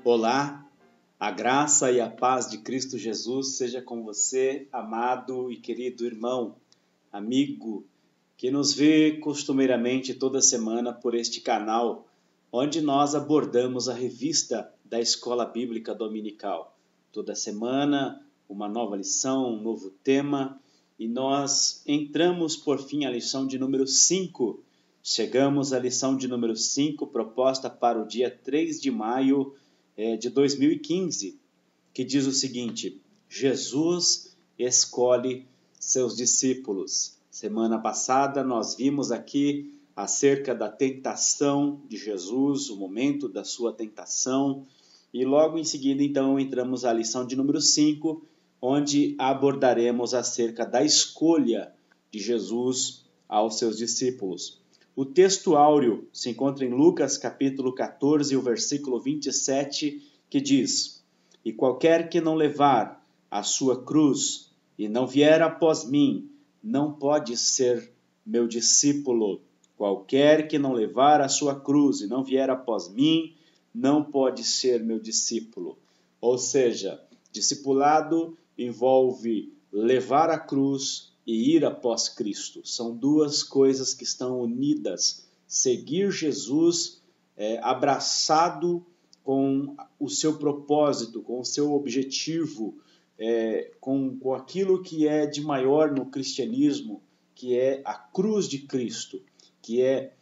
Olá, a graça e a paz de Cristo Jesus seja com você, amado e querido irmão, amigo, que nos vê costumeiramente toda semana por este canal, onde nós abordamos a revista da Escola Bíblica Dominical. Toda semana, uma nova lição, um novo tema, e nós entramos por fim à lição de número 5. Chegamos à lição de número 5, proposta para o dia 3 de maio de 2015, que diz o seguinte: Jesus escolhe seus discípulos. Semana passada nós vimos aqui acerca da tentação de Jesus, o momento da sua tentação, e logo em seguida então entramos à lição de número 5, onde abordaremos acerca da escolha de Jesus aos seus discípulos. O texto áureo se encontra em Lucas capítulo 14, o versículo 27, que diz: E qualquer que não levar a sua cruz e não vier após mim, não pode ser meu discípulo. Qualquer que não levar a sua cruz e não vier após mim, não pode ser meu discípulo. Ou seja, discipulado envolve levar a cruz e ir após Cristo. São duas coisas que estão unidas. Seguir Jesus abraçado com o seu propósito, com o seu objetivo, com aquilo que é de maior no cristianismo, que é a cruz de Cristo, que é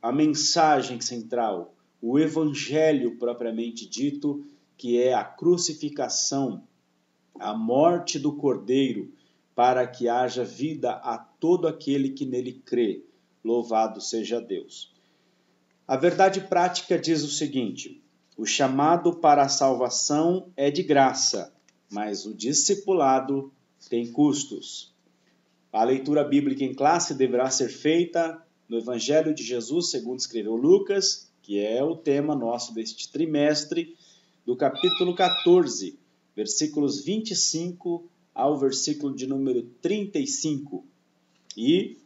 a mensagem central, o evangelho propriamente dito, que é a crucificação, a morte do Cordeiro, para que haja vida a todo aquele que nele crê. Louvado seja Deus. A verdade prática diz o seguinte: o chamado para a salvação é de graça, mas o discipulado tem custos. A leitura bíblica em classe deverá ser feita no Evangelho de Jesus, segundo escreveu Lucas, que é o tema nosso deste trimestre, do capítulo 14, versículos 25 ao versículo de número 35. E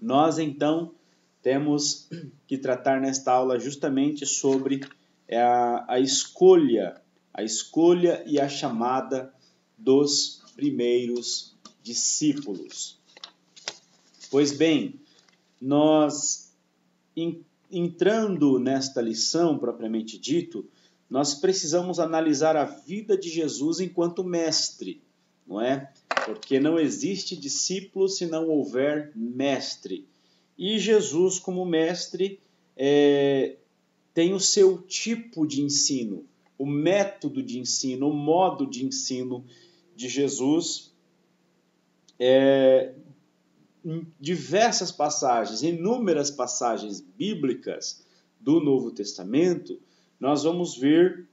nós, então, temos que tratar nesta aula justamente sobre a escolha e a chamada dos primeiros discípulos. Pois bem, nós, entrando nesta lição propriamente dito, nós precisamos analisar a vida de Jesus enquanto mestre, não é? Porque não existe discípulo se não houver mestre. E Jesus, como mestre, tem o seu tipo de ensino, o método de ensino, o modo de ensino de Jesus. Em diversas passagens, inúmeras passagens bíblicas do Novo Testamento, nós vamos ver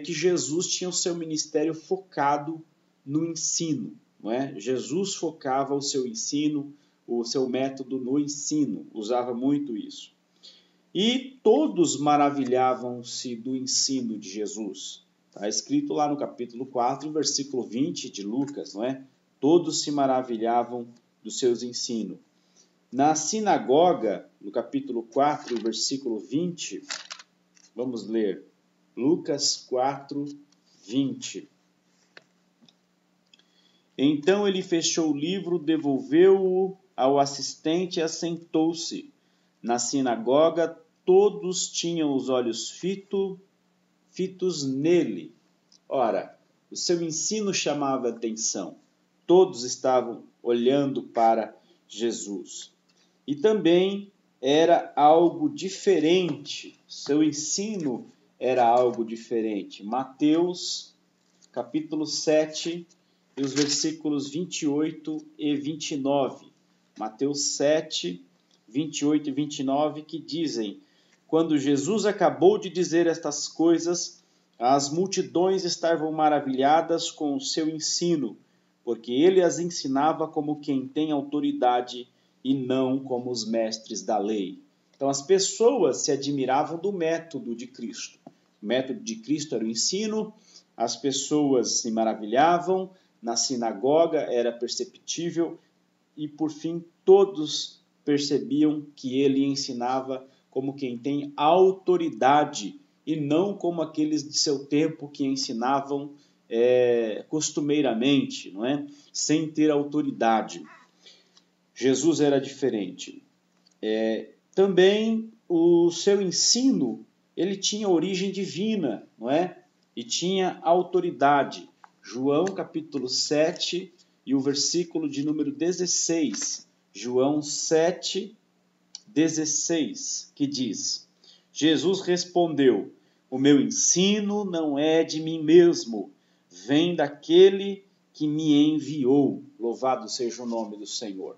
que Jesus tinha o seu ministério focado no ensino, não é? Jesus focava o seu ensino, o seu método no ensino, usava muito isso. E todos maravilhavam-se do ensino de Jesus. Está escrito lá no capítulo 4, versículo 20 de Lucas, não é? Todos se maravilhavam dos seus ensinos. Na sinagoga, no capítulo 4, versículo 20, vamos ler. Lucas 4, 20. Então ele fechou o livro, devolveu-o ao assistente e assentou-se. Na sinagoga, todos tinham os olhos fitos nele. Ora, o seu ensino chamava a atenção. Todos estavam olhando para Jesus. E também era algo diferente. Seu ensino era algo diferente. Mateus, capítulo 7, e os versículos 28 e 29. Mateus 7, 28 e 29, que dizem: Quando Jesus acabou de dizer estas coisas, as multidões estavam maravilhadas com o seu ensino, porque ele as ensinava como quem tem autoridade e não como os mestres da lei. Então as pessoas se admiravam do método de Cristo. O método de Cristo era o ensino, as pessoas se maravilhavam, na sinagoga era perceptível e por fim todos percebiam que ele ensinava como quem tem autoridade e não como aqueles de seu tempo que ensinavam costumeiramente, não é? Sem ter autoridade. Jesus era diferente. Também o seu ensino, ele tinha origem divina, não é? E tinha autoridade. João capítulo 7 e o versículo de número 16. João 7, 16, que diz: Jesus respondeu: o meu ensino não é de mim mesmo, vem daquele que me enviou. Louvado seja o nome do Senhor.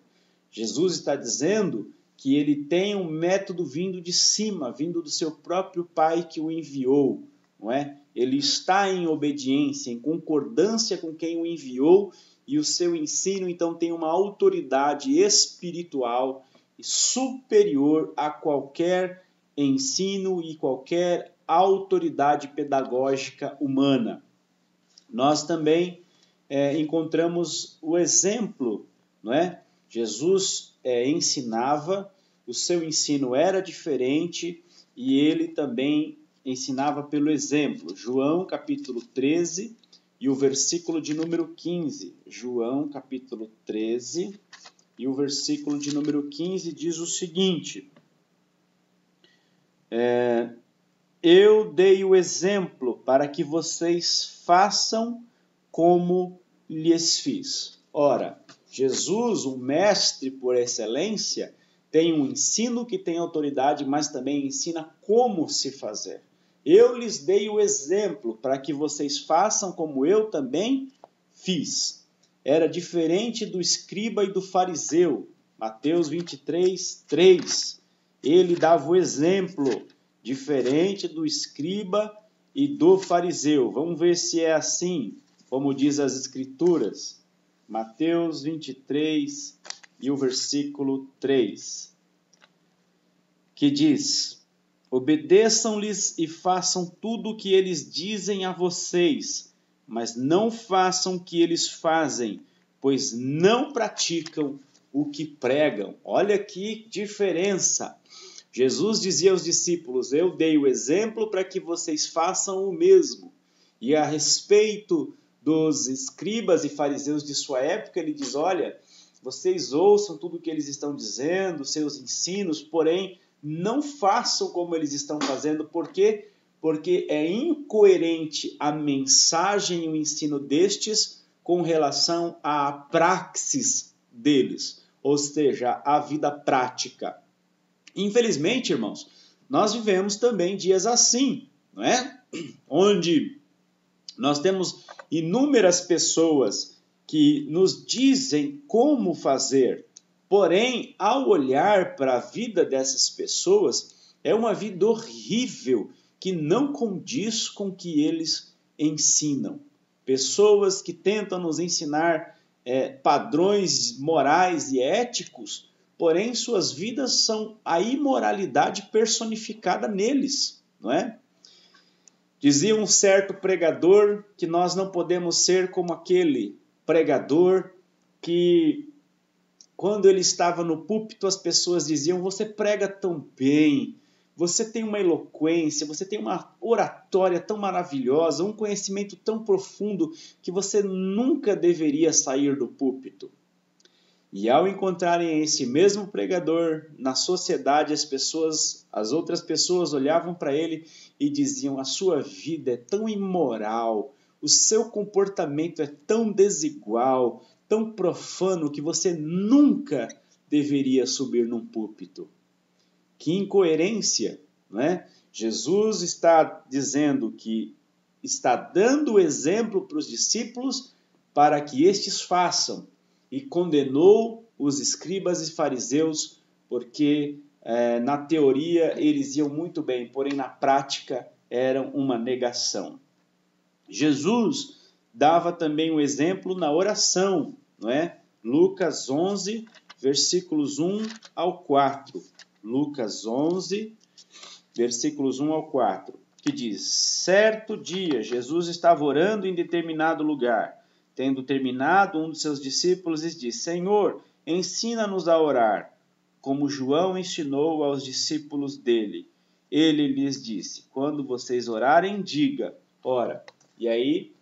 Jesus está dizendo que ele tem um método vindo de cima, vindo do seu próprio Pai que o enviou, não é? Ele está em obediência, em concordância com quem o enviou, e o seu ensino então tem uma autoridade espiritual superior a qualquer ensino e qualquer autoridade pedagógica humana. Nós também encontramos o exemplo, não é? Jesus ensinava, o seu ensino era diferente e ele também ensinava pelo exemplo. João capítulo 13 e o versículo de número 15. João capítulo 13 e o versículo de número 15 diz o seguinte: eu dei o exemplo para que vocês façam como lhes fiz. Ora, Jesus, um mestre por excelência, tem um ensino que tem autoridade, mas também ensina como se fazer. Eu lhes dei o exemplo para que vocês façam como eu também fiz. Era diferente do escriba e do fariseu. Mateus 23, 3. Ele dava o exemplo, diferente do escriba e do fariseu. Vamos ver se é assim, como diz as Escrituras. Mateus 23 e o versículo 3, que diz: obedeçam-lhes e façam tudo o que eles dizem a vocês, mas não façam o que eles fazem, pois não praticam o que pregam. Olha que diferença! Jesus dizia aos discípulos: eu dei o exemplo para que vocês façam o mesmo. E a respeito dos escribas e fariseus de sua época, ele diz: olha, vocês ouçam tudo o que eles estão dizendo, seus ensinos, porém não façam como eles estão fazendo. Por quê? Porque é incoerente a mensagem e o ensino destes com relação à praxis deles, ou seja, à vida prática. Infelizmente, irmãos, nós vivemos também dias assim, não é? Onde nós temos inúmeras pessoas que nos dizem como fazer, porém, ao olhar para a vida dessas pessoas, é uma vida horrível que não condiz com o que eles ensinam. Pessoas que tentam nos ensinar padrões morais e éticos, porém suas vidas são a imoralidade personificada neles, não é? Dizia um certo pregador que nós não podemos ser como aquele pregador que, quando ele estava no púlpito, as pessoas diziam: você prega tão bem, você tem uma eloquência, você tem uma oratória tão maravilhosa, um conhecimento tão profundo que você nunca deveria sair do púlpito. E ao encontrarem esse mesmo pregador na sociedade, as outras pessoas olhavam para ele e diziam: a sua vida é tão imoral, o seu comportamento é tão desigual, tão profano, que você nunca deveria subir num púlpito. Que incoerência, não é? Jesus está dizendo que está dando o exemplo para os discípulos para que estes façam, e condenou os escribas e fariseus porque na teoria eles iam muito bem, porém na prática eram uma negação. Jesus dava também o exemplo na oração, não é? Lucas 11, versículos 1 ao 4. Lucas 11, versículos 1 ao 4, que diz: certo dia Jesus estava orando em determinado lugar. Tendo terminado, um de seus discípulos lhes disse: Senhor, ensina-nos a orar, como João ensinou aos discípulos dele. ele lhes disse: quando vocês orarem, diga, ora. E aí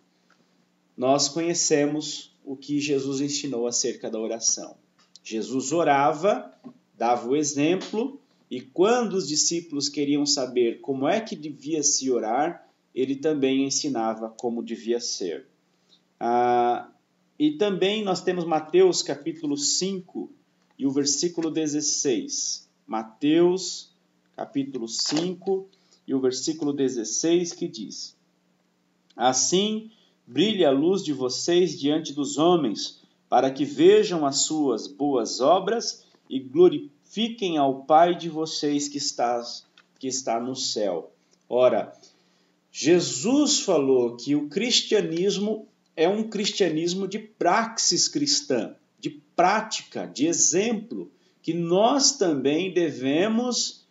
nós conhecemos o que Jesus ensinou acerca da oração. Jesus orava, dava o exemplo, e quando os discípulos queriam saber como é que devia se orar, ele também ensinava como devia ser. E também nós temos Mateus capítulo 5 e o versículo 16. Mateus capítulo 5 e o versículo 16 que diz: assim brilhe a luz de vocês diante dos homens, para que vejam as suas boas obras e glorifiquem ao Pai de vocês que está no céu. Ora, Jesus falou que o cristianismo é um cristianismo de praxis cristã, de prática, de exemplo, que nós também devemos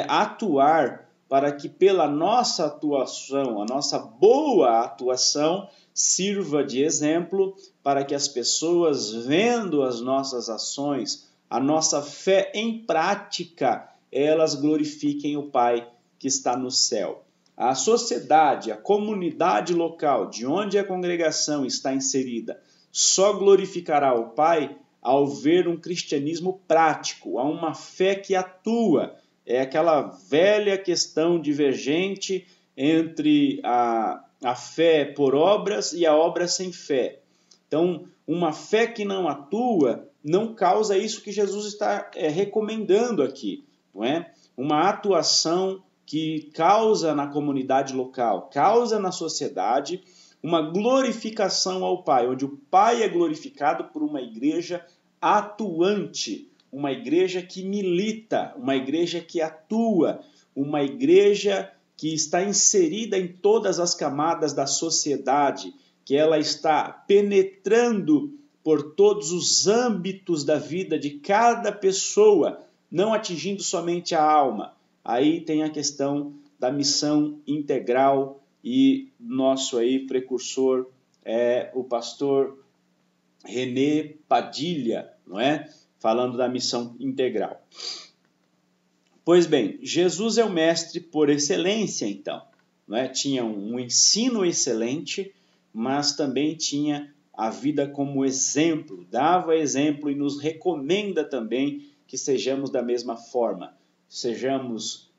atuar para que pela nossa atuação, a nossa boa atuação, sirva de exemplo para que as pessoas, vendo as nossas ações, a nossa fé em prática, elas glorifiquem o Pai que está no céu. A sociedade, a comunidade local de onde a congregação está inserida, só glorificará o Pai ao ver um cristianismo prático, a uma fé que atua. É aquela velha questão divergente entre a fé por obras e a obra sem fé. Então, uma fé que não atua não causa isso que Jesus está recomendando aqui, não é? Uma atuação que causa na comunidade local, causa na sociedade, uma glorificação ao Pai, onde o Pai é glorificado por uma igreja atuante, uma igreja que milita, uma igreja que atua, uma igreja que está inserida em todas as camadas da sociedade, que ela está penetrando por todos os âmbitos da vida de cada pessoa, não atingindo somente a alma. Aí tem a questão da missão integral e nosso aí precursor é o pastor René Padilha, não é? Falando da missão integral. Pois bem, Jesus é o mestre por excelência, então. Não é? Tinha um ensino excelente, mas também tinha a vida como exemplo, dava exemplo e nos recomenda também que sejamos da mesma forma. Sejamos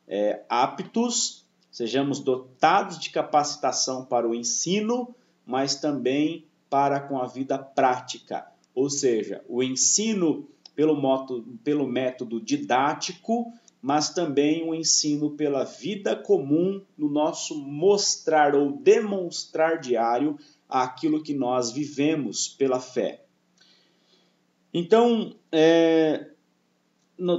aptos, sejamos dotados de capacitação para o ensino, mas também para com a vida prática. Ou seja, o ensino pelo método didático, mas também o ensino pela vida comum, no nosso mostrar ou demonstrar diário aquilo que nós vivemos pela fé. Então,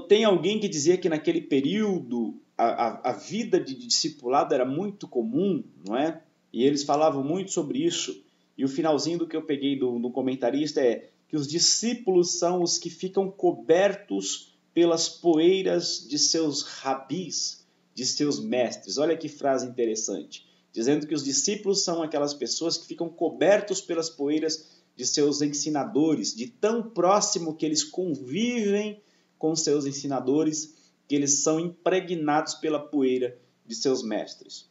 tem alguém que dizia que naquele período a vida de discipulado era muito comum, não é? E eles falavam muito sobre isso. E o finalzinho do que eu peguei do comentarista é que os discípulos são os que ficam cobertos pelas poeiras de seus rabis, de seus mestres. Olha que frase interessante. Dizendo que os discípulos são aquelas pessoas que ficam cobertos pelas poeiras de seus ensinadores, de tão próximo que eles convivem com seus ensinadores, que eles são impregnados pela poeira de seus mestres.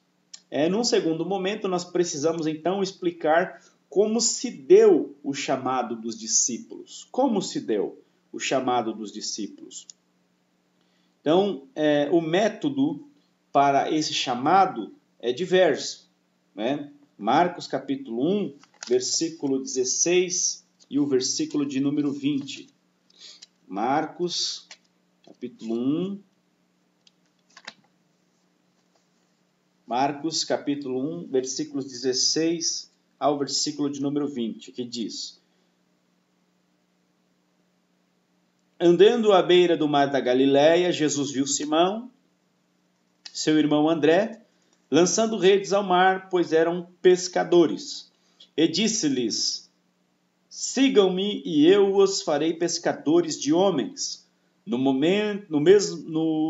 Num segundo momento, nós precisamos então explicar como se deu o chamado dos discípulos. Como se deu o chamado dos discípulos? Então, o método para esse chamado é diverso. Né? Marcos capítulo 1, versículo 16 e o versículo de número 20. Marcos capítulo 1. Marcos capítulo 1, versículos 16 ao versículo de número 20, que diz: andando à beira do mar da Galileia, Jesus viu Simão, seu irmão André, lançando redes ao mar, pois eram pescadores. E disse-lhes: sigam-me e eu os farei pescadores de homens. No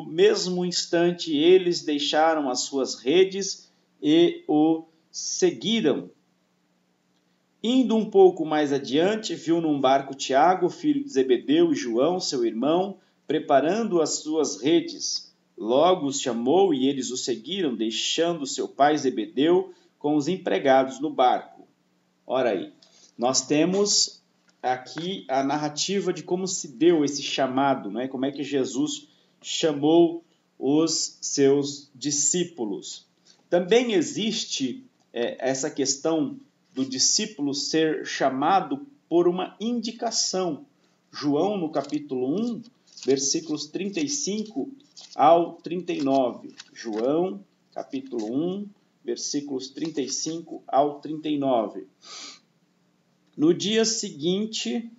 mesmo instante, eles deixaram as suas redes e o seguiram. Indo um pouco mais adiante, viu num barco Tiago, filho de Zebedeu, e João, seu irmão, preparando as suas redes. Logo os chamou e eles o seguiram, deixando seu pai Zebedeu com os empregados no barco. Ora aí, nós temos aqui a narrativa de como se deu esse chamado, né? Como é que Jesus chamou os seus discípulos. Também existe essa questão do discípulo ser chamado por uma indicação. João, no capítulo 1, versículos 35 ao 39. João, capítulo 1, versículos 35 ao 39. No dia seguinte,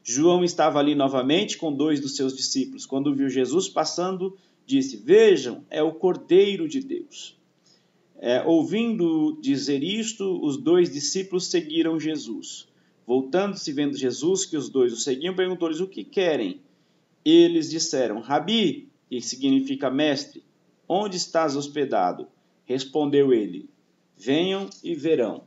João estava ali novamente com 2 dos seus discípulos. Quando viu Jesus passando, disse: "Vejam, é o Cordeiro de Deus." Ouvindo dizer isto, os 2 discípulos seguiram Jesus. Voltando-se, vendo Jesus, que os 2 o seguiam, perguntou-lhes: "O que querem?" Eles disseram: "Rabi", que significa mestre, "onde estás hospedado?" Respondeu ele: "Venham e verão."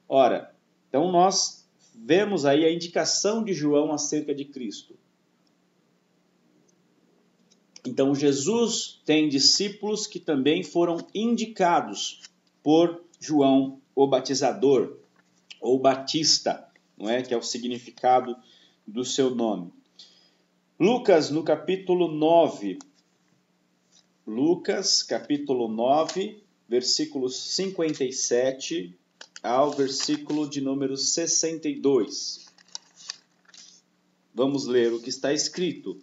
Ora, então nós vemos aí a indicação de João acerca de Cristo. Então Jesus tem discípulos que também foram indicados por João o Batizador, ou Batista, não é? Que é o significado do seu nome. Lucas, no capítulo 9. Lucas, capítulo 9, versículos 57 ao versículo de número 62. Vamos ler o que está escrito.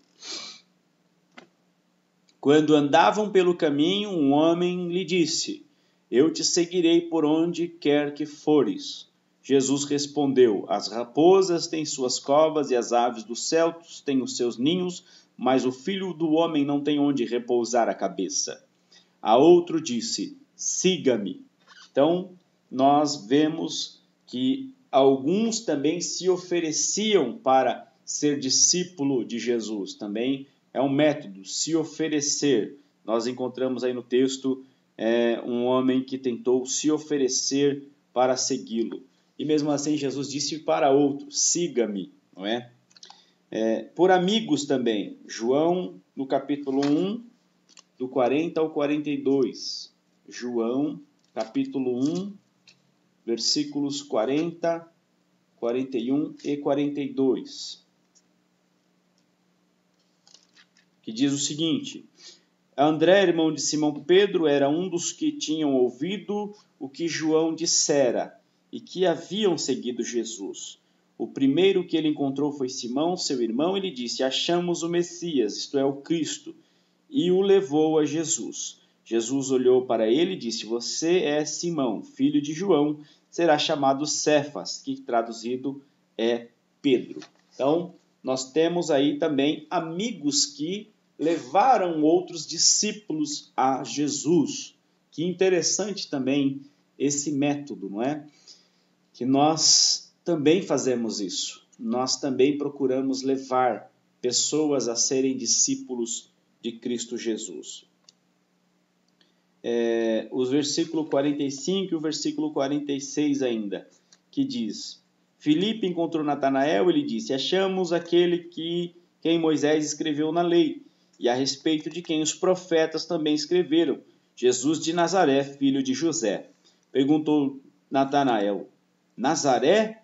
Quando andavam pelo caminho, um homem lhe disse: "Eu te seguirei por onde quer que fores." Jesus respondeu: "As raposas têm suas covas e as aves dos céus têm os seus ninhos, mas o Filho do Homem não tem onde repousar a cabeça." A outro disse: "Siga-me." Então, nós vemos que alguns também se ofereciam para ser discípulo de Jesus. Também é um método, se oferecer. Nós encontramos aí no texto um homem que tentou se oferecer para segui-lo. E mesmo assim Jesus disse para outro: "Siga-me", não é? Por amigos também. João, no capítulo 1, do 40 ao 42. João, capítulo 1, versículos 40, 41 e 42. Que diz o seguinte: André, irmão de Simão Pedro, era um dos que tinham ouvido o que João dissera e que haviam seguido Jesus. O primeiro que ele encontrou foi Simão, seu irmão, e lhe disse: "Achamos o Messias, isto é, o Cristo." E o levou a Jesus. Jesus olhou para ele e disse: "Você é Simão, filho de João, será chamado Cefas", que traduzido é Pedro. Então, nós temos aí também amigos que levaram outros discípulos a Jesus. Que interessante também esse método, não é? Que nós também fazemos isso. Nós também procuramos levar pessoas a serem discípulos de Cristo Jesus. O versículo 45 e o versículo 46 ainda, que diz: Filipe encontrou Natanael e lhe disse: "Achamos aquele quem Moisés escreveu na lei, e a respeito de quem os profetas também escreveram, Jesus de Nazaré, filho de José." Perguntou Natanael: "Nazaré?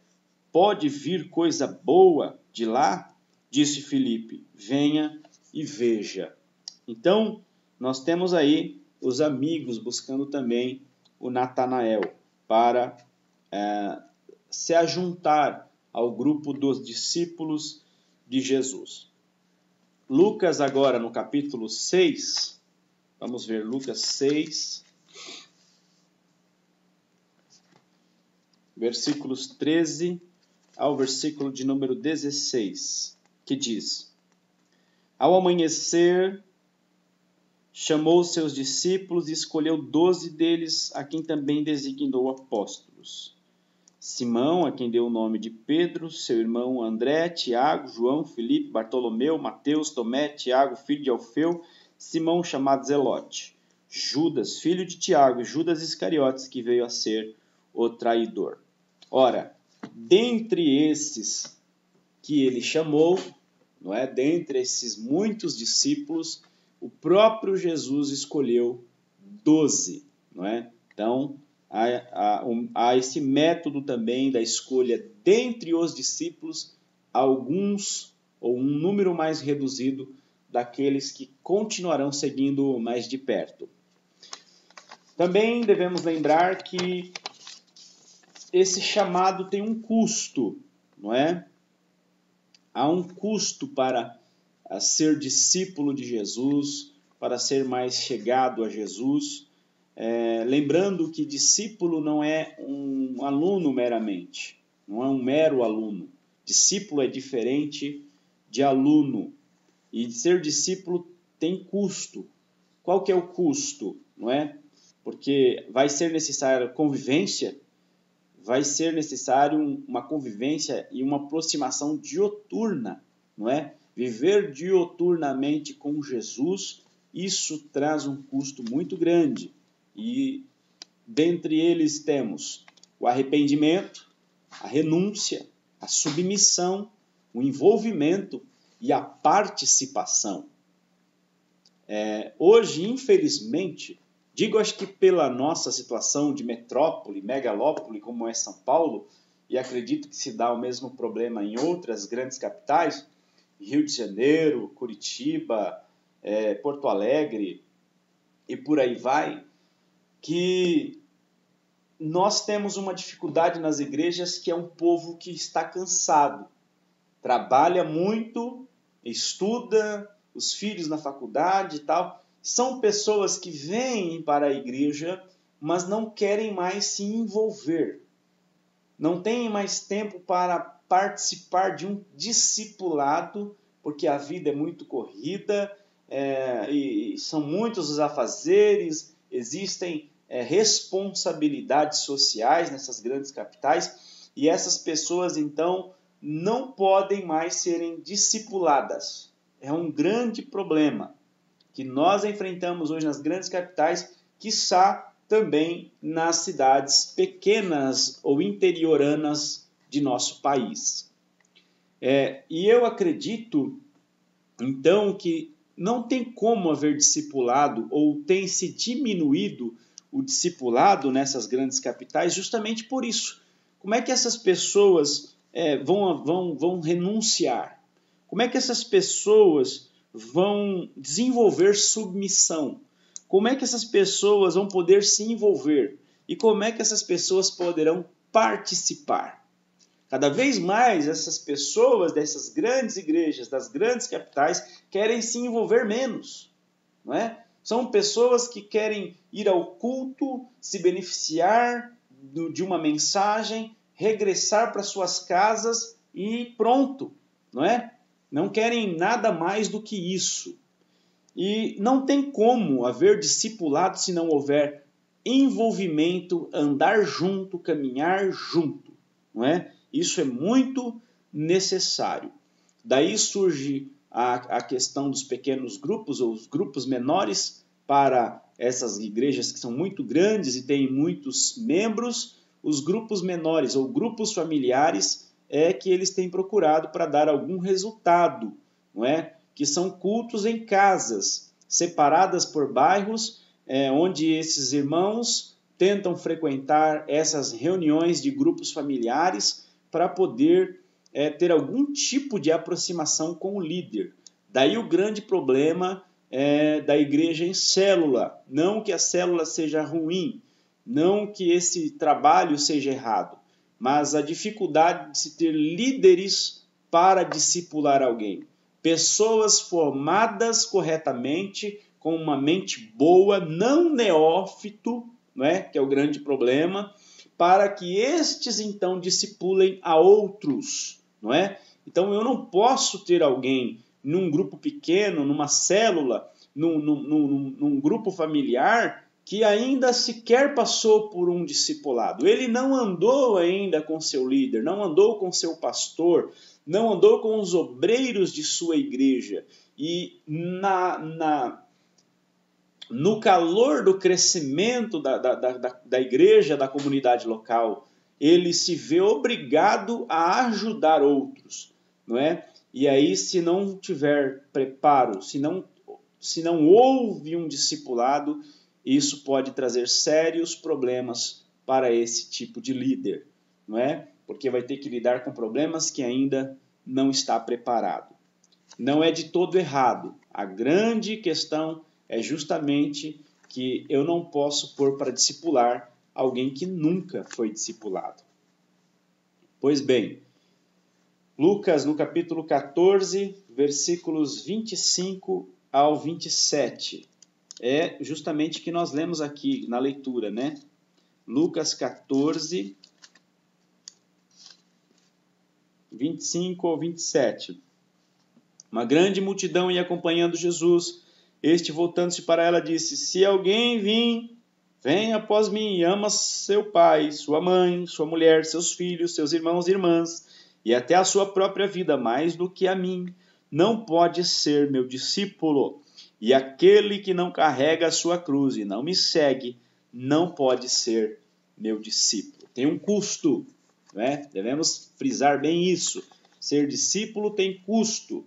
Pode vir coisa boa de lá?" Disse Filipe: "Venha e veja." Então, nós temos aí os amigos buscando também o Natanael para se ajuntar ao grupo dos discípulos de Jesus. Lucas agora no capítulo 6, vamos ver Lucas 6, versículos 13 ao versículo de número 16, que diz: Ao amanhecer, chamou seus discípulos e escolheu 12 deles, a quem também designou apóstolos. Simão, a quem deu o nome de Pedro, seu irmão André, Tiago, João, Filipe, Bartolomeu, Mateus, Tomé, Tiago, filho de Alfeu, Simão, chamado Zelote, Judas, filho de Tiago, e Judas Iscariotes, que veio a ser o traidor. Ora, dentre esses que ele chamou, não é? Dentre esses muitos discípulos, o próprio Jesus escolheu 12, não é? Então, há esse método também da escolha dentre os discípulos, alguns ou um número mais reduzido daqueles que continuarão seguindo mais de perto. Também devemos lembrar que esse chamado tem um custo, não é? Há um custo para ser discípulo de Jesus, para ser mais chegado a Jesus. Lembrando que discípulo não é um aluno meramente, não é um mero aluno. Discípulo é diferente de aluno. E ser discípulo tem custo. Qual que é o custo, não é? Porque vai ser necessária convivência, vai ser necessário uma convivência e uma aproximação dioturna, não é? Viver dioturnamente com Jesus, isso traz um custo muito grande. E dentre eles temos o arrependimento, a renúncia, a submissão, o envolvimento e a participação. Hoje, infelizmente, digo acho que pela nossa situação de metrópole, megalópole como é São Paulo, e acredito que se dá o mesmo problema em outras grandes capitais, Rio de Janeiro, Curitiba, Porto Alegre e por aí vai, que nós temos uma dificuldade nas igrejas que é um povo que está cansado, trabalha muito, estuda, os filhos na faculdade e tal, são pessoas que vêm para a igreja, mas não querem mais se envolver, não têm mais tempo para participar de um discipulado, porque a vida é muito corrida, e são muitos os afazeres, existem responsabilidades sociais nessas grandes capitais, e essas pessoas então não podem mais serem discipuladas. É um grande problema que nós enfrentamos hoje nas grandes capitais, quiçá também nas cidades pequenas ou interioranas de nosso país. E eu acredito, então, que não tem como haver discipulado ou tem se diminuído o discipulado nessas grandes capitais justamente por isso. Como é que essas pessoas vão renunciar? Como é que essas pessoas vão desenvolver submissão? Como é que essas pessoas vão poder se envolver? E como é que essas pessoas poderão participar? Cada vez mais essas pessoas dessas grandes igrejas, das grandes capitais, querem se envolver menos, não é? São pessoas que querem ir ao culto, se beneficiar de uma mensagem, regressar para suas casas e pronto, não é? Não querem nada mais do que isso. E não tem como haver discipulado se não houver envolvimento, andar junto, caminhar junto, não é? Isso é muito necessário. Daí surge a questão dos pequenos grupos ou os grupos menores para essas igrejas que são muito grandes e têm muitos membros. Os grupos menores ou grupos familiares é que eles têm procurado para dar algum resultado, não é? Que são cultos em casas, separadas por bairros, onde esses irmãos tentam frequentar essas reuniões de grupos familiares para poder ter algum tipo de aproximação com o líder. Daí o grande problema da igreja em célula. Não que a célula seja ruim, não que esse trabalho seja errado, mas a dificuldade de se ter líderes para discipular alguém. Pessoas formadas corretamente, com uma mente boa, não neófito, não é? Que é o grande problema, para que estes então discipulem a outros, não é? Então eu não posso ter alguém num grupo pequeno, numa célula, num grupo familiar que ainda sequer passou por um discipulado. Ele não andou ainda com seu líder, não andou com seu pastor, não andou com os obreiros de sua igreja. E no calor do crescimento da igreja, da comunidade local, ele se vê obrigado a ajudar outros, não é? E aí, se não tiver preparo, se se não houve um discipulado, isso pode trazer sérios problemas para esse tipo de líder, não é? Porque vai ter que lidar com problemas que ainda não está preparado. Não é de todo errado. A grande questão é justamente que eu não posso pôr para discipular alguém que nunca foi discipulado. Pois bem, Lucas, no capítulo 14, versículos 25 ao 27, é justamente o que nós lemos aqui na leitura, né? Lucas 14, 25 ao 27. Uma grande multidão ia acompanhando Jesus. Este, voltando-se para ela, disse: Se alguém vem após mim e ama seu pai, sua mãe, sua mulher, seus filhos, seus irmãos e irmãs, e até a sua própria vida mais do que a mim, não pode ser meu discípulo. E aquele que não carrega a sua cruz e não me segue, não pode ser meu discípulo. Tem um custo, né? Devemos frisar bem isso. Ser discípulo tem custo.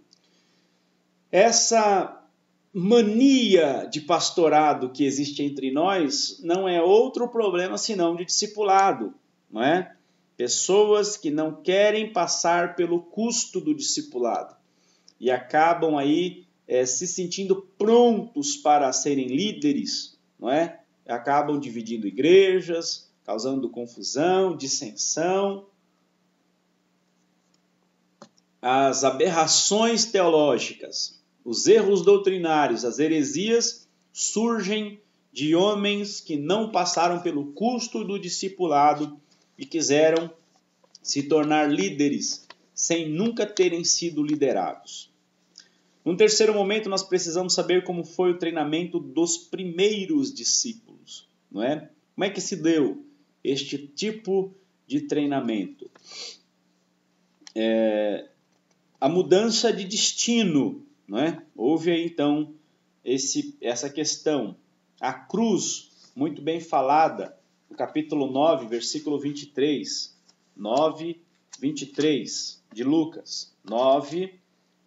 Essa mania de pastorado que existe entre nós não é outro problema senão de discipulado, não é? Pessoas que não querem passar pelo custo do discipulado e acabam aí se sentindo prontos para serem líderes, não é? Acabam dividindo igrejas, causando confusão, dissensão. As aberrações teológicas, os erros doutrinários, as heresias surgem de homens que não passaram pelo custo do discipulado e quiseram se tornar líderes sem nunca terem sido liderados. Num terceiro momento, nós precisamos saber como foi o treinamento dos primeiros discípulos, não é? Como é que se deu este tipo de treinamento? A mudança de destino, não é? Houve aí então essa questão. A cruz, muito bem falada, no capítulo 9, versículo 23. 9, 23 de Lucas. 9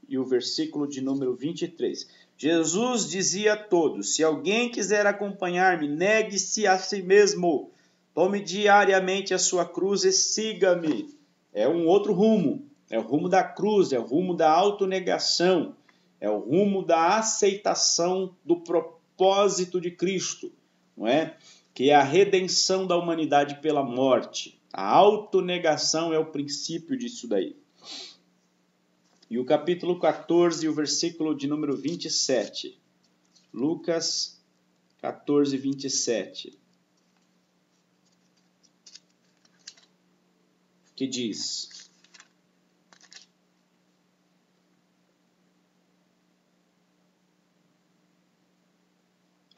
e o versículo de número 23. Jesus dizia a todos: se alguém quiser acompanhar-me, negue-se a si mesmo, tome diariamente a sua cruz e siga-me. É um outro rumo. É o rumo da cruz, é o rumo da autonegação, é o rumo da aceitação do propósito de Cristo, não é? Que é a redenção da humanidade pela morte. A autonegação é o princípio disso daí. E o capítulo 14, o versículo de número 27. Lucas 14, 27. Que diz: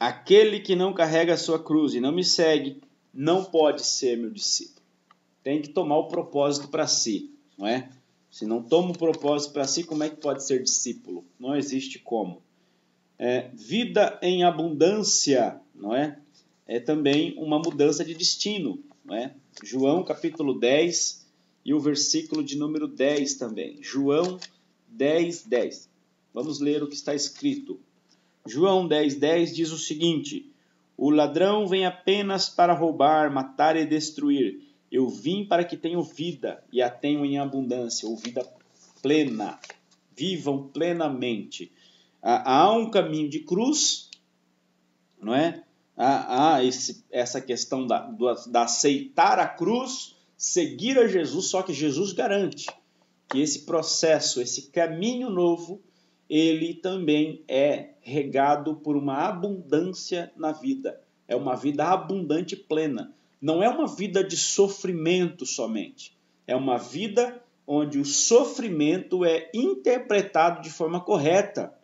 aquele que não carrega a sua cruz e não me segue, não pode ser meu discípulo. Tem que tomar o propósito para si, não é? Se não toma o propósito para si, como é que pode ser discípulo? Não existe como. Vida em abundância, não é? É também uma mudança de destino, não é? João capítulo 10 e o versículo de número 10 também. João 10, 10. Vamos ler o que está escrito. João 10, 10 diz o seguinte: o ladrão vem apenas para roubar, matar e destruir. Eu vim para que tenham vida e a tenham em abundância, ou vida plena. Vivam plenamente. Há um caminho de cruz, não é? Há essa questão da aceitar a cruz, seguir a Jesus, só que Jesus garante que esse processo, esse caminho novo, ele também é regado por uma abundância na vida. É uma vida abundante e plena. Não é uma vida de sofrimento somente. É uma vida onde o sofrimento é interpretado de forma correta.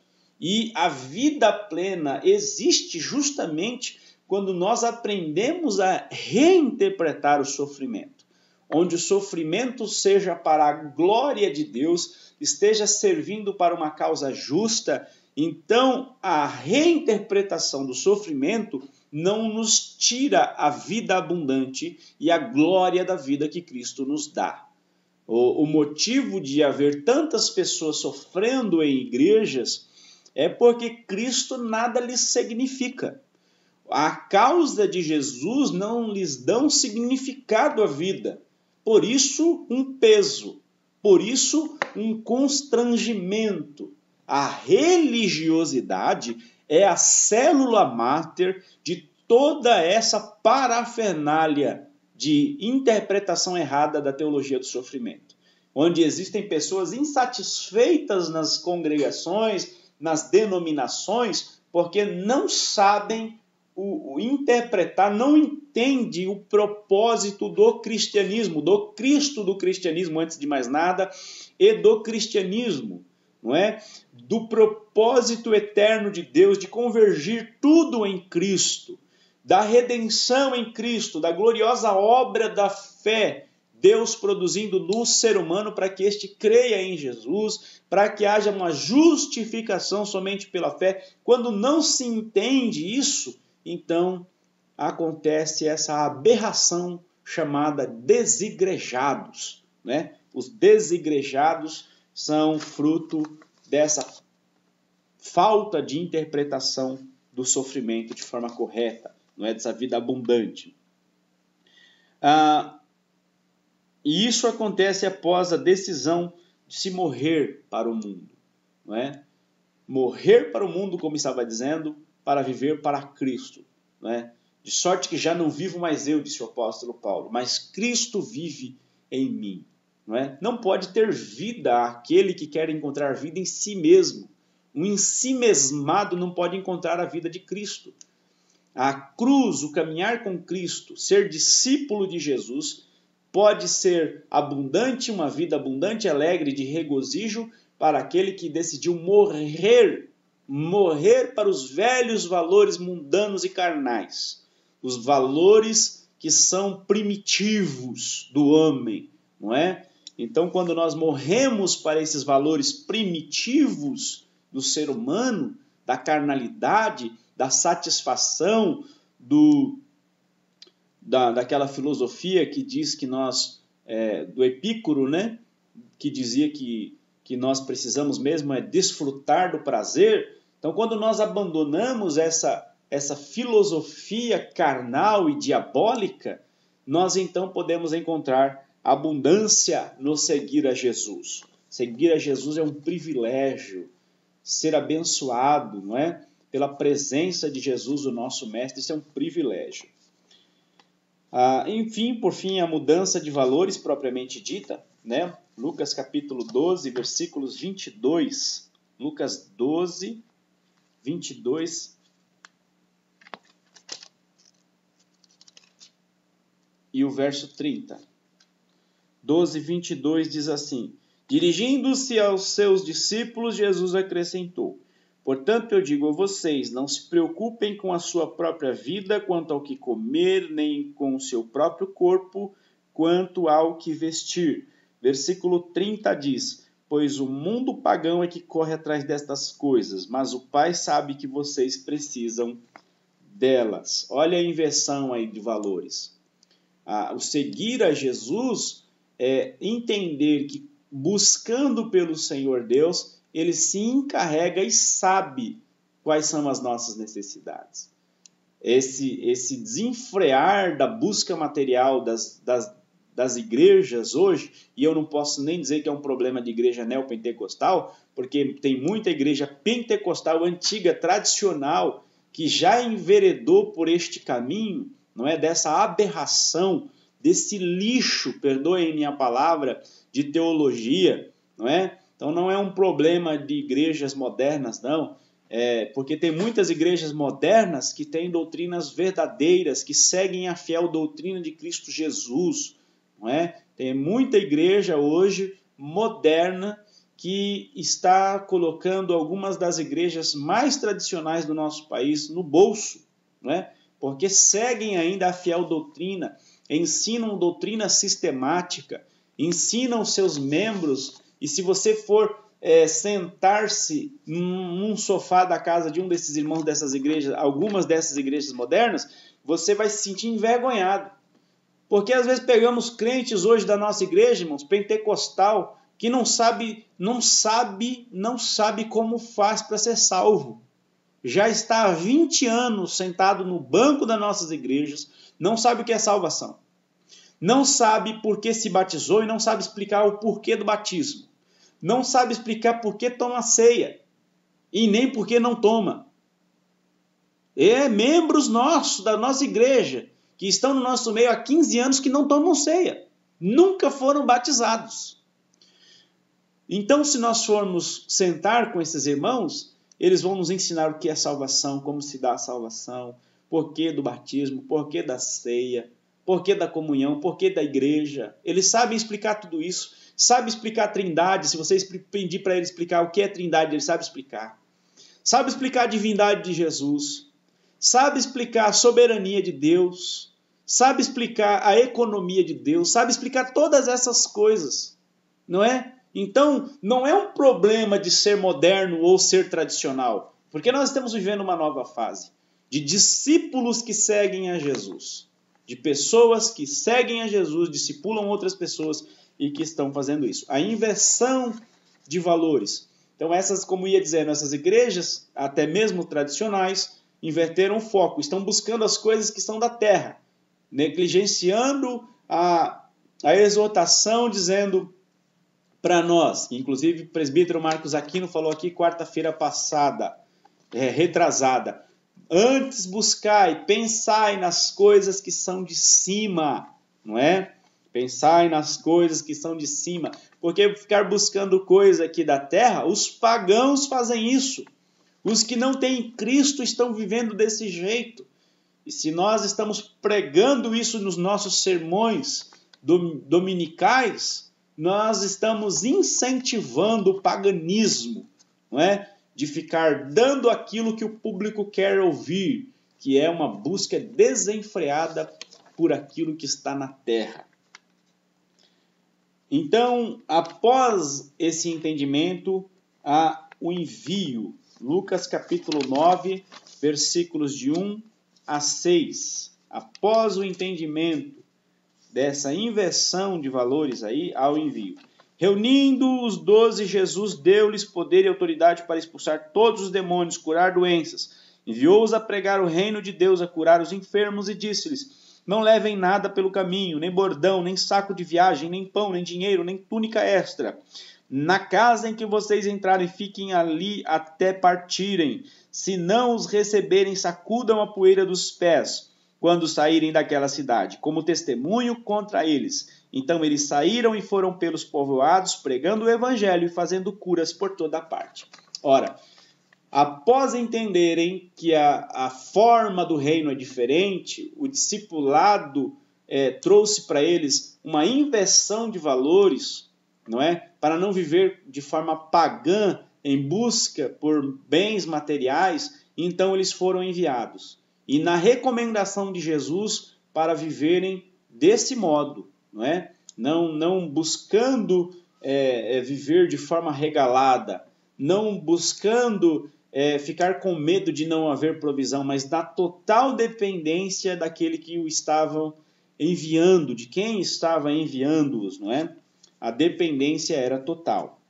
E a vida plena existe justamente quando nós aprendemos a reinterpretar o sofrimento. Onde o sofrimento seja para a glória de Deus, esteja servindo para uma causa justa, então a reinterpretação do sofrimento não nos tira a vida abundante e a glória da vida que Cristo nos dá. O motivo de haver tantas pessoas sofrendo em igrejas é porque Cristo nada lhes significa. A causa de Jesus não lhes dão significado à vida. Por isso, um peso. Por isso, um constrangimento. A religiosidade é a célula máter de toda essa parafernália de interpretação errada da teologia do sofrimento, onde existem pessoas insatisfeitas nas congregações, nas denominações, porque não sabem interpretar, não entende o propósito do cristianismo, do Cristo do cristianismo, antes de mais nada, e do cristianismo, não é? Do propósito eterno de Deus de convergir tudo em Cristo, da redenção em Cristo, da gloriosa obra da fé, Deus produzindo no ser humano para que este creia em Jesus, para que haja uma justificação somente pela fé. Quando não se entende isso, então acontece essa aberração chamada desigrejados, né? Os desigrejados são fruto dessa falta de interpretação do sofrimento de forma correta, não é? Dessa vida abundante. E isso acontece após a decisão de se morrer para o mundo, não é? Morrer para o mundo, como estava dizendo, para viver para Cristo, não é? De sorte que já não vivo mais eu, disse o apóstolo Paulo, mas Cristo vive em mim, não é? Não pode ter vida aquele que quer encontrar vida em si mesmo. Um ensimesmado não pode encontrar a vida de Cristo. A cruz, o caminhar com Cristo, ser discípulo de Jesus, pode ser abundante, uma vida abundante, alegre, de regozijo, para aquele que decidiu morrer para os velhos valores mundanos e carnais, os valores que são primitivos do homem, não é? Então, quando nós morremos para esses valores primitivos do ser humano, da carnalidade, da satisfação, daquela filosofia que diz que nós, do Epícoro, né? Que dizia que nós precisamos mesmo desfrutar do prazer. Então, quando nós abandonamos essa filosofia carnal e diabólica, nós então podemos encontrar abundância no seguir a Jesus. Seguir a Jesus é um privilégio, ser abençoado, não é? Pela presença de Jesus, o nosso Mestre, isso é um privilégio. Enfim, por fim, a mudança de valores propriamente dita, né? Lucas capítulo 12, versículos 22. Lucas 12, 22. E o verso 30. 12, 22 diz assim: dirigindo-se aos seus discípulos, Jesus acrescentou: portanto, eu digo a vocês, não se preocupem com a sua própria vida quanto ao que comer, nem com o seu próprio corpo quanto ao que vestir. Versículo 30 diz: pois o mundo pagão é que corre atrás destas coisas, mas o Pai sabe que vocês precisam delas. Olha a inversão aí de valores. O seguir a Jesus é entender que, buscando pelo Senhor Deus, ele se encarrega e sabe quais são as nossas necessidades. Esse desenfrear da busca material das igrejas hoje, e eu não posso nem dizer que é um problema de igreja neopentecostal, porque tem muita igreja pentecostal antiga, tradicional, que já enveredou por este caminho, não é? Dessa aberração, desse lixo, perdoem a palavra, de teologia, não é? Então não é um problema de igrejas modernas, não, porque tem muitas igrejas modernas que têm doutrinas verdadeiras, que seguem a fiel doutrina de Cristo Jesus, não é? Tem muita igreja hoje moderna que está colocando algumas das igrejas mais tradicionais do nosso país no bolso, não é? Porque seguem ainda a fiel doutrina, ensinam doutrina sistemática, ensinam seus membros, e se você for sentar-se num sofá da casa de um desses irmãos dessas igrejas, algumas dessas igrejas modernas, você vai se sentir envergonhado. Porque às vezes pegamos crentes hoje da nossa igreja, irmãos, pentecostal, que não sabe como faz para ser salvo. Já está há 20 anos sentado no banco das nossas igrejas, não sabe o que é salvação. Não sabe por que se batizou e não sabe explicar o porquê do batismo. Não sabe explicar por que toma ceia e nem por que não toma. Membros nossos, da nossa igreja, que estão no nosso meio há 15 anos que não tomam ceia. Nunca foram batizados. Então, se nós formos sentar com esses irmãos, eles vão nos ensinar o que é salvação, como se dá a salvação, porquê do batismo, porquê da ceia, porquê da comunhão, porquê da igreja. Eles sabem explicar tudo isso, sabem explicar a trindade. Se vocês pedir para ele explicar o que é trindade, ele sabe explicar. Sabe explicar a divindade de Jesus, sabe explicar a soberania de Deus, sabe explicar a economia de Deus, sabe explicar todas essas coisas, não é? Então, não é um problema de ser moderno ou ser tradicional, porque nós estamos vivendo uma nova fase de discípulos que seguem a Jesus, de pessoas que seguem a Jesus, discipulam outras pessoas e que estão fazendo isso. A inversão de valores. Então, como ia dizendo, essas igrejas, até mesmo tradicionais, inverteram o foco, estão buscando as coisas que são da terra, negligenciando a exortação, dizendo para nós, inclusive o presbítero Marcos Aquino falou aqui quarta-feira passada, retrasada, antes buscai, pensai nas coisas que são de cima, não é? Pensai nas coisas que são de cima, porque ficar buscando coisa aqui da terra, os pagãos fazem isso, os que não têm Cristo estão vivendo desse jeito, e se nós estamos pregando isso nos nossos sermões dominicais, nós estamos incentivando o paganismo, não é? De ficar dando aquilo que o público quer ouvir, que é uma busca desenfreada por aquilo que está na terra. Então, após esse entendimento, há o envio. Lucas capítulo 9, versículos de 1 a 6. Após o entendimento dessa inversão de valores aí, ao envio. Reunindo os 12, Jesus deu-lhes poder e autoridade para expulsar todos os demônios, curar doenças. Enviou-os a pregar o reino de Deus, a curar os enfermos e disse-lhes: não levem nada pelo caminho, nem bordão, nem saco de viagem, nem pão, nem dinheiro, nem túnica extra. Na casa em que vocês entrarem, fiquem ali até partirem. Se não os receberem, sacudam a poeira dos pés quando saírem daquela cidade, como testemunho contra eles. Então eles saíram e foram pelos povoados, pregando o evangelho e fazendo curas por toda parte. Ora, após entenderem que a forma do reino é diferente, o discipulado trouxe para eles uma inversão de valores, não é? Para não viver de forma pagã em busca por bens materiais, então eles foram enviados. E na recomendação de Jesus para viverem desse modo, não é? Não buscando viver de forma regalada, não buscando ficar com medo de não haver provisão, mas na total dependência daquele que o estavam enviando, de quem estava enviando-os, não é? A dependência era total.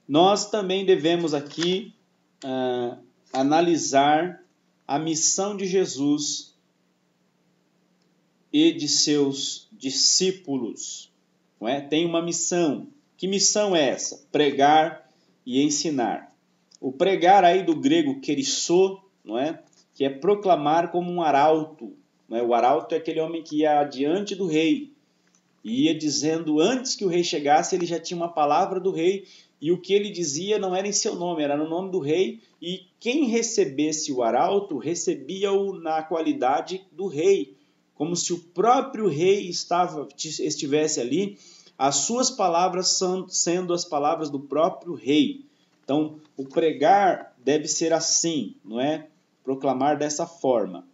Nós também devemos aqui analisar a missão de Jesus e de seus discípulos. Não é? Tem uma missão. Que missão é essa? Pregar e ensinar. O pregar aí do grego kerissô, não é? Que é proclamar como um arauto. Não é? O arauto é aquele homem que ia adiante do rei. E ia dizendo, antes que o rei chegasse, ele já tinha uma palavra do rei, e o que ele dizia não era em seu nome, era no nome do rei, e quem recebesse o arauto, recebia-o na qualidade do rei, como se o próprio rei estivesse ali, as suas palavras sendo as palavras do próprio rei. Então, o pregar deve ser assim, não é? Proclamar dessa forma.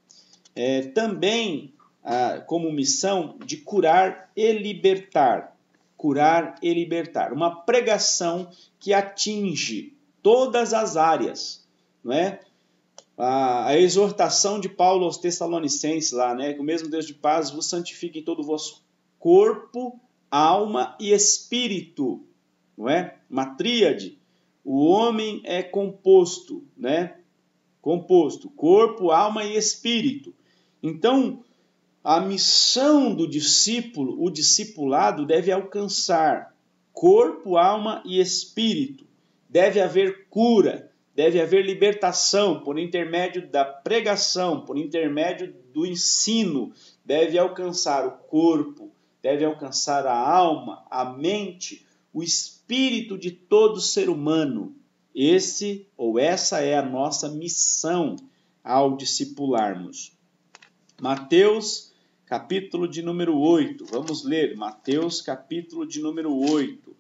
Também como missão de curar e libertar. Curar e libertar. Uma pregação que atinge todas as áreas, não é? A exortação de Paulo aos Tessalonicenses lá, né? Que o mesmo Deus de paz vos santifique em todo o vosso corpo, alma e espírito, não é? Uma tríade. O homem é composto, né? Composto, corpo, alma e espírito. Então, a missão do discípulo, o discipulado, deve alcançar corpo, alma e espírito. Deve haver cura, deve haver libertação por intermédio da pregação, por intermédio do ensino. Deve alcançar o corpo, deve alcançar a alma, a mente, o espírito de todo ser humano. Esse ou essa é a nossa missão ao discipularmos. Mateus, capítulo de número 8. Vamos ler Mateus, capítulo de número 8.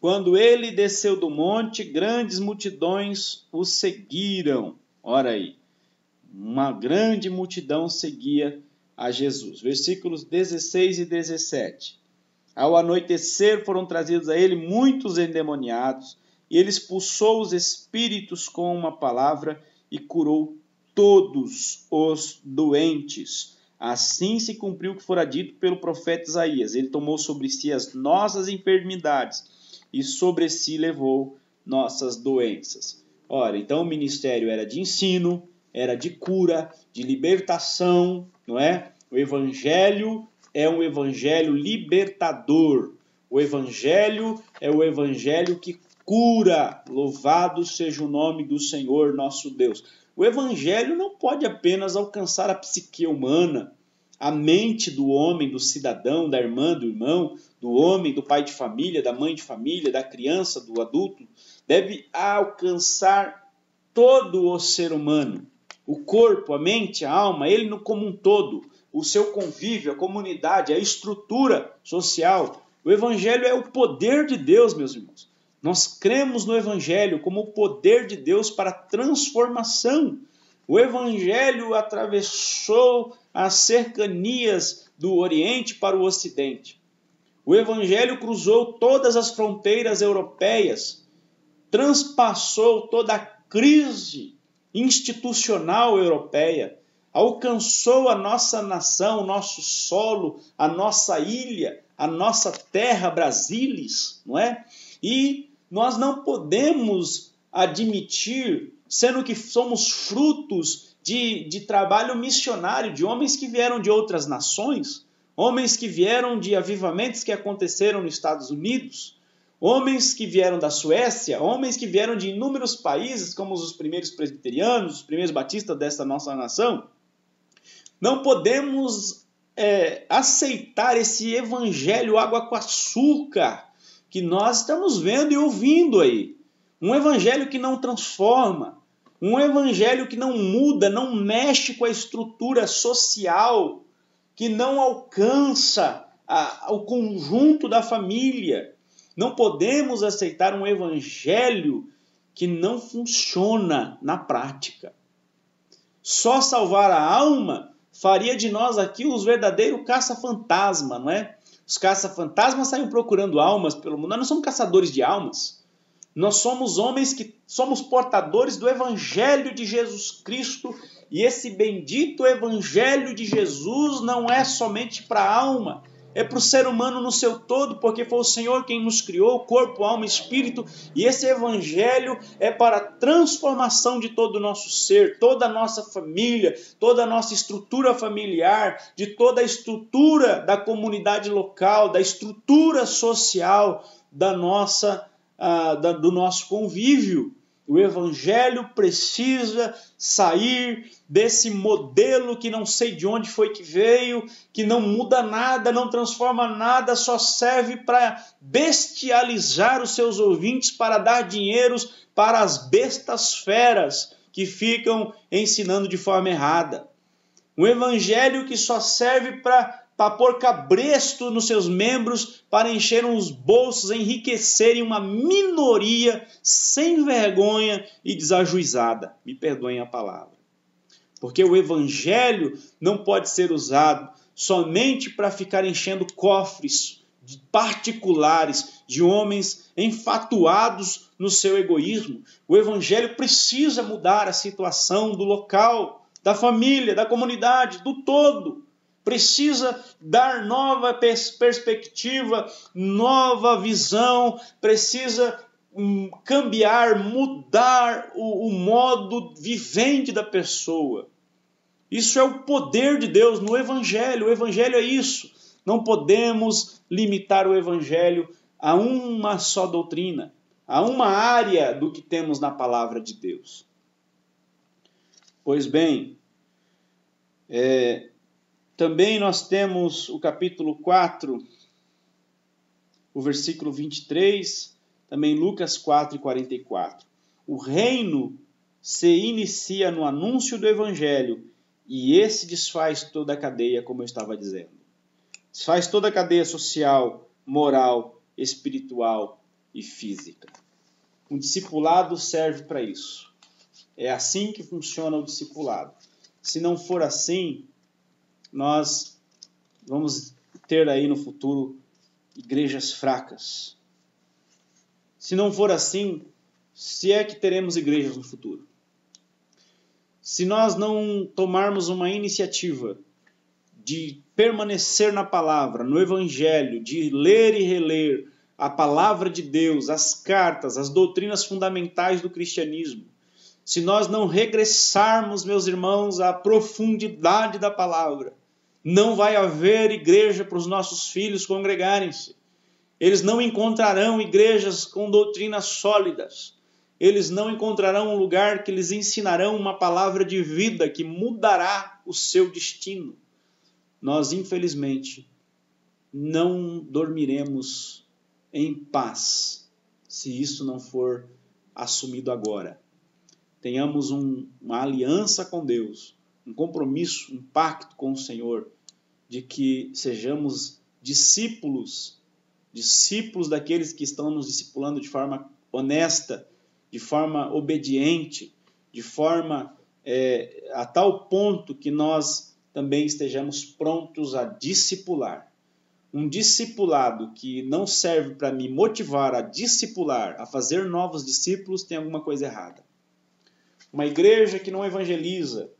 Quando ele desceu do monte, grandes multidões o seguiram. Ora aí, uma grande multidão seguia a Jesus. Versículos 16 e 17. Ao anoitecer foram trazidos a ele muitos endemoniados, e ele expulsou os espíritos com uma palavra e curou todos os doentes. Assim se cumpriu o que fora dito pelo profeta Isaías. Ele tomou sobre si as nossas enfermidades e sobre si levou nossas doenças. Ora, então o ministério era de ensino, era de cura, de libertação, não é? O evangelho é um evangelho libertador. O evangelho é o evangelho que cura. Louvado seja o nome do Senhor nosso Deus. O evangelho não pode apenas alcançar a psique humana, a mente do homem, do cidadão, da irmã, do irmão, do homem, do pai de família, da mãe de família, da criança, do adulto. Deve alcançar todo o ser humano. O corpo, a mente, a alma, ele como um todo, o seu convívio, a comunidade, a estrutura social. O evangelho é o poder de Deus, meus irmãos. Nós cremos no evangelho como o poder de Deus para transformação. O evangelho atravessou as cercanias do Oriente para o Ocidente. O evangelho cruzou todas as fronteiras europeias, transpassou toda a crise institucional europeia, alcançou a nossa nação, o nosso solo, a nossa ilha, a nossa terra Brasilis, não é? E nós não podemos admitir, sendo que somos frutos de trabalho missionário, de homens que vieram de outras nações, homens que vieram de avivamentos que aconteceram nos Estados Unidos, homens que vieram da Suécia, homens que vieram de inúmeros países, como os primeiros presbiterianos, os primeiros batistas dessa nossa nação. Não podemos aceitar esse evangelho água com açúcar que nós estamos vendo e ouvindo aí. Um evangelho que não transforma, um evangelho que não muda, não mexe com a estrutura social, que não alcança o conjunto da família. Não podemos aceitar um evangelho que não funciona na prática. Só salvar a alma faria de nós aqui os verdadeiros caça-fantasma, não é? Os caça-fantasmas saem procurando almas pelo mundo. Nós não somos caçadores de almas. Nós somos homens que somos portadores do evangelho de Jesus Cristo. E esse bendito evangelho de Jesus não é somente para a alma, é para o ser humano no seu todo, porque foi o Senhor quem nos criou, corpo, alma e espírito, e esse evangelho é para a transformação de todo o nosso ser, toda a nossa família, toda a nossa estrutura familiar, de toda a estrutura da comunidade local, da estrutura social do nosso convívio. O evangelho precisa sair desse modelo que não sei de onde foi que veio, que não muda nada, não transforma nada, só serve para bestializar os seus ouvintes, para dar dinheiros para as bestas feras que ficam ensinando de forma errada. Um evangelho que só serve para pôr cabresto nos seus membros, para encher os bolsos, enriquecerem uma minoria sem vergonha e desajuizada. Me perdoem a palavra. Porque o evangelho não pode ser usado somente para ficar enchendo cofres particulares, de homens enfatuados no seu egoísmo. O Evangelho precisa mudar a situação do local, da família, da comunidade, do todo. Precisa dar nova perspectiva, nova visão, precisa cambiar, mudar o modo vivente da pessoa. Isso é o poder de Deus no Evangelho. O Evangelho é isso. Não podemos limitar o Evangelho a uma só doutrina, a uma área do que temos na palavra de Deus. Pois bem, também nós temos o capítulo 4, o versículo 23, também Lucas 4:44. O reino se inicia no anúncio do Evangelho e esse desfaz toda a cadeia, como eu estava dizendo. Desfaz toda a cadeia social, moral, espiritual e física. Um discipulado serve para isso. É assim que funciona o discipulado. Se não for assim, nós vamos ter aí no futuro igrejas fracas. Se não for assim, se é que teremos igrejas no futuro. Se nós não tomarmos uma iniciativa de permanecer na palavra, no Evangelho, de ler e reler a palavra de Deus, as cartas, as doutrinas fundamentais do cristianismo, se nós não regressarmos, meus irmãos, à profundidade da palavra, não vai haver igreja para os nossos filhos congregarem-se. Eles não encontrarão igrejas com doutrinas sólidas. Eles não encontrarão um lugar que lhes ensinarão uma palavra de vida que mudará o seu destino. Nós, infelizmente, não dormiremos em paz se isso não for assumido agora. Tenhamos uma aliança com Deus, um compromisso, um pacto com o Senhor, de que sejamos discípulos daqueles que estão nos discipulando de forma honesta, de forma obediente, de forma a tal ponto que nós também estejamos prontos a discipular. Um discipulado que não serve para me motivar a discipular, a fazer novos discípulos, tem alguma coisa errada. Uma igreja que não evangeliza,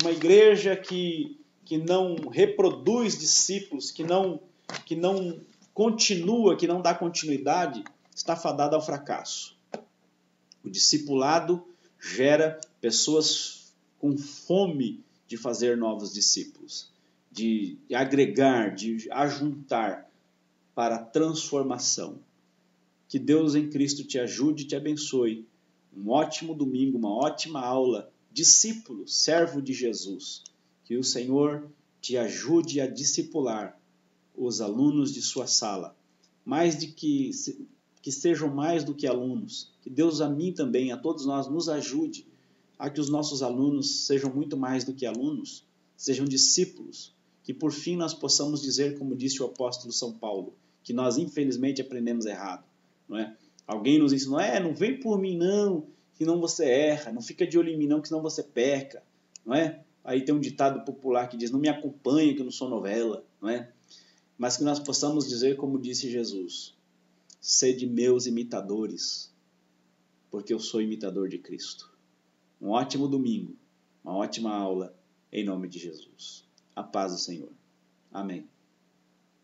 uma igreja que não reproduz discípulos, que não continua, que não dá continuidade, está fadada ao fracasso. O discipulado gera pessoas com fome de fazer novos discípulos, de agregar, de ajuntar para a transformação. Que Deus em Cristo te ajude e te abençoe. Um ótimo domingo, uma ótima aula. Discípulo, servo de Jesus. Que o Senhor te ajude a discipular os alunos de sua sala. Mais de que sejam mais do que alunos. Que Deus a mim também, a todos nós, nos ajude a que os nossos alunos sejam muito mais do que alunos, sejam discípulos. Que por fim nós possamos dizer, como disse o apóstolo São Paulo, que nós infelizmente aprendemos errado. Não é? Alguém nos ensinou, não vem por mim não, senão você erra, não fica de olho em mim não, que senão você peca. Não é? Aí tem um ditado popular que diz, não me acompanha que eu não sou novela. Não é? Mas que nós possamos dizer como disse Jesus, sede meus imitadores, porque eu sou imitador de Cristo. Um ótimo domingo, uma ótima aula, em nome de Jesus. A paz do Senhor. Amém.